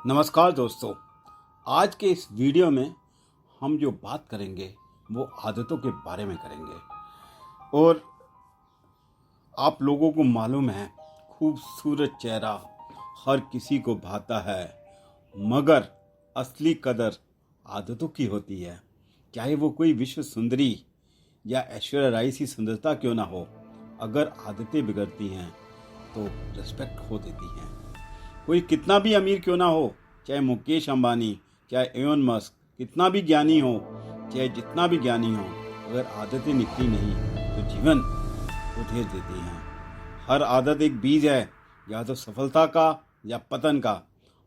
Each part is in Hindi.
नमस्कार दोस्तों। आज के इस वीडियो में हम जो बात करेंगे वो आदतों के बारे में करेंगे। और आप लोगों को मालूम है, खूबसूरत चेहरा हर किसी को भाता है, मगर असली कदर आदतों की होती है। चाहे वो कोई विश्व सुंदरी या ऐश्वर्या राय सी सुंदरता क्यों ना हो, अगर आदतें बिगड़ती हैं तो रिस्पेक्ट खो देती हैं। कोई कितना भी अमीर क्यों ना हो, चाहे मुकेश अंबानी, चाहे एलोन मस्क, कितना भी ज्ञानी हो, चाहे जितना भी ज्ञानी हो, अगर आदतें निकली नहीं तो जीवन उधेड़ देती हैं। हर आदत एक बीज है, या तो सफलता का या पतन का।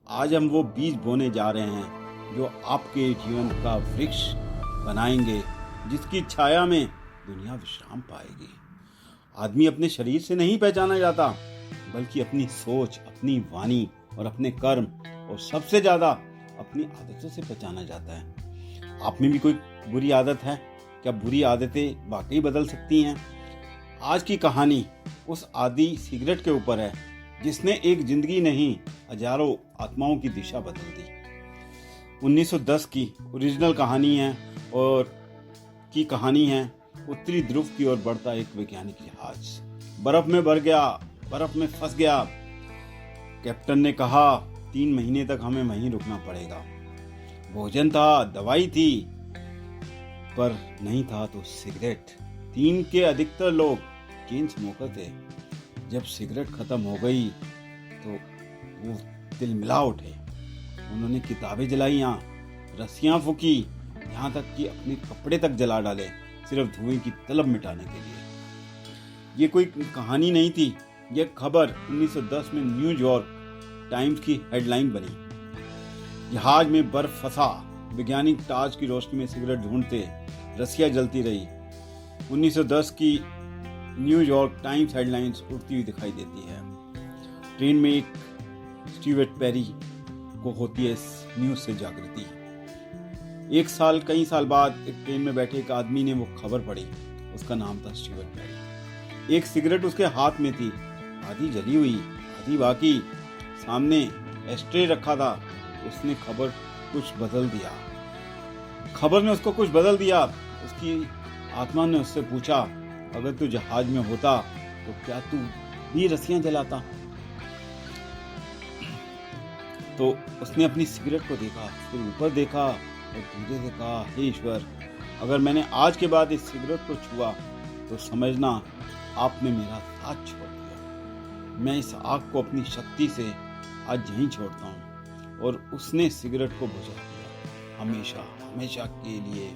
आज हम वो बीज बोने जा रहे हैं जो आपके जीवन का वृक्ष बनाएंगे, जिसकी छाया में दुनिया विश्राम पाएगी। आदमी अपने शरीर से नहीं पहचाना जाता, बल्कि अपनी सोच, अपनी वाणी और अपने कर्म, और सबसे ज्यादा अपनी आदतों से पहचाना जाता है। आप में भी कोई बुरी आदत है? क्या बुरी आदतें वाकई बदल सकती हैं? आज की कहानी उस आदि सिगरेट के ऊपर है जिसने एक जिंदगी नहीं, हजारों आत्माओं की दिशा बदल दी। 1910 की ओरिजिनल कहानी है और की कहानी है उत्तरी ध्रुव की ओर बढ़ता एक वैज्ञानिक जहाज। बर्फ में भर गया, बर्फ में फंस गया। कैप्टन ने कहा 3 महीने तक हमें वहीं रुकना पड़ेगा। भोजन था, दवाई थी, पर नहीं था तो सिगरेट। टीम के अधिकतर लोग चेन स्मोकर थे। जब सिगरेट खत्म हो गई तो वो तिलमिला उठे। उन्होंने किताबें जलाईं, रस्सियां फूकी, यहाँ तक कि अपने कपड़े तक जला डाले, सिर्फ धुएं की तलब मिटाने के लिए। ये कोई कहानी नहीं थी, यह खबर 1910 में न्यूयॉर्क टाइम्स की हेडलाइन बनी। जहाज में बर्फ फंसा, वैज्ञानिक टार्च की रोशनी में सिगरेट ढूंढते, रस्सियां जलती रही। 1910 की न्यूयॉर्क टाइम्स हेडलाइंस उड़ती हुई दिखाई देती है। ट्रेन में एक स्टीवर्ट पेरी को होती है इस न्यूज से जागृति। कई साल बाद एक ट्रेन में बैठे एक आदमी ने वो खबर पढ़ी। उसका नाम था स्टीवर्ट पेरी। एक सिगरेट उसके हाथ में थी, आधी जली हुई, आधी बाकी। सामने एस्ट्रे रखा था। उसने खबर कुछ बदल दिया। खबर ने उसको कुछ बदल दिया। उसकी आत्मा ने उससे पूछा, अगर तू जहाज में होता तो क्या तू भी रस्सियां जलाता? तो उसने अपनी सिगरेट को देखा, फिर ऊपर देखा और धीरे से कहा, हे ईश्वर, अगर मैंने आज के बाद इस सिगरेट को छुआ तो समझना आपने मेरा साथ छोड़ दिया। मैं इस आग को अपनी शक्ति से आज यहीं छोड़ता हूँ। और उसने सिगरेट को बुझा दिया, हमेशा हमेशा के लिए।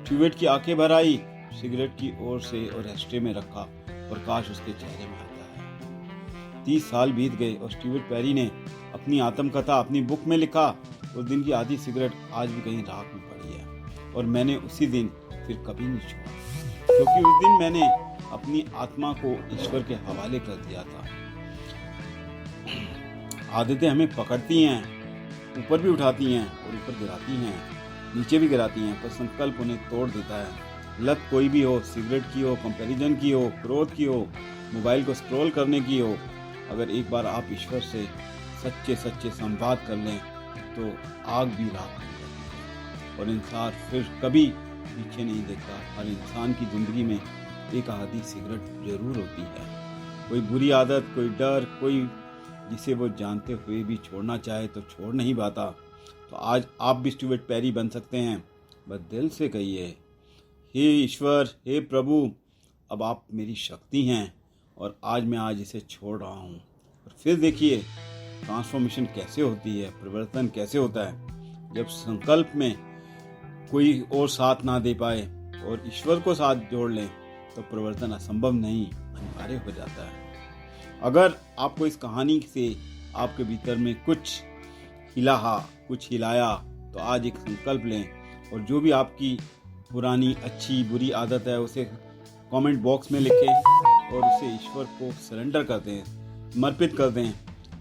स्टीवर्ट की आंखें भर आई, सिगरेट की ओर से और एस्ट्रे में रखा, प्रकाश उसके चेहरे में आता है। 30 साल बीत गए और स्टीवर्ट पेरी ने अपनी आत्मकथा अपनी बुक में लिखा, उस दिन की आधी सिगरेट आज भी कहीं राख में पड़ी है और मैंने उसी दिन फिर कभी नहीं छुआ, क्योंकि उस दिन मैंने अपनी आत्मा को ईश्वर के हवाले कर दिया था। आदतें हमें पकड़ती हैं, ऊपर भी उठाती हैं और ऊपर गिराती हैं, नीचे भी गिराती हैं, पर संकल्प उन्हें तोड़ देता है। लत कोई भी हो, सिगरेट की हो, कंपैरिजन की हो, क्रोध की हो, मोबाइल को स्क्रॉल करने की हो, अगर एक बार आप ईश्वर से सच्चे सच्चे संवाद कर लें तो आग भी राख हो जाती है और इंसान फिर कभी पीछे नहीं देखता। हर इंसान की जिंदगी में एक आधी सिगरेट जरूर होती है। कोई बुरी आदत, कोई डर, कोई जिसे वो जानते हुए भी छोड़ना चाहे तो छोड़ नहीं पाता। तो आज आप भी स्टीवर्ट पेरी बन सकते हैं। बस दिल से कहिए, हे ईश्वर, हे प्रभु, अब आप मेरी शक्ति हैं और आज इसे छोड़ रहा हूँ। और फिर देखिए ट्रांसफॉर्मेशन कैसे होती है, परिवर्तन कैसे होता है। जब संकल्प में कोई और साथ ना दे पाए और ईश्वर को साथ जोड़ लें तो परिवर्तन असंभव नहीं, अनिवार्य हो जाता है। अगर आपको इस कहानी से आपके भीतर में कुछ कुछ हिलाया तो आज एक संकल्प लें और जो भी आपकी पुरानी अच्छी बुरी आदत है उसे कमेंट बॉक्स में लिखें और उसे ईश्वर को सरेंडर कर दें, समर्पित कर दें।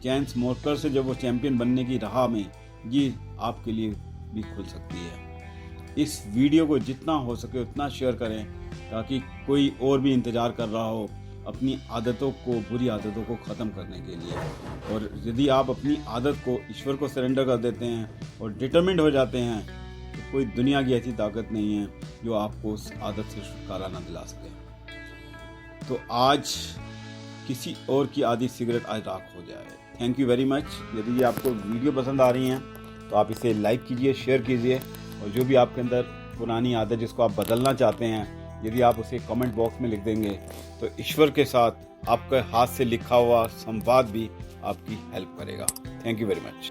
चैन स्मोकर से जब वो चैंपियन बनने की राह में ये आपके लिए भी खुल सकती है। इस वीडियो को जितना हो सके उतना शेयर करें ताकि कोई और भी इंतजार कर रहा हो अपनी आदतों को, बुरी आदतों को ख़त्म करने के लिए। और यदि आप अपनी आदत को ईश्वर को सरेंडर कर देते हैं और डिटरमिन्ड हो जाते हैं, तो कोई दुनिया की ऐसी ताकत नहीं है जो आपको उस आदत से छुटकारा ना दिला सके। तो आज किसी और की आधी सिगरेट आज राख हो जाए। Thank you very much. यदि आपको वीडियो पसंद आ रही हैं तो आप इसे लाइक कीजिए, शेयर कीजिए, और जो भी आपके अंदर पुरानी आदत जिसको आप बदलना चाहते हैं, यदि आप उसे कमेंट बॉक्स में लिख देंगे तो ईश्वर के साथ आपके हाथ से लिखा हुआ संवाद भी आपकी हेल्प करेगा। Thank you very much.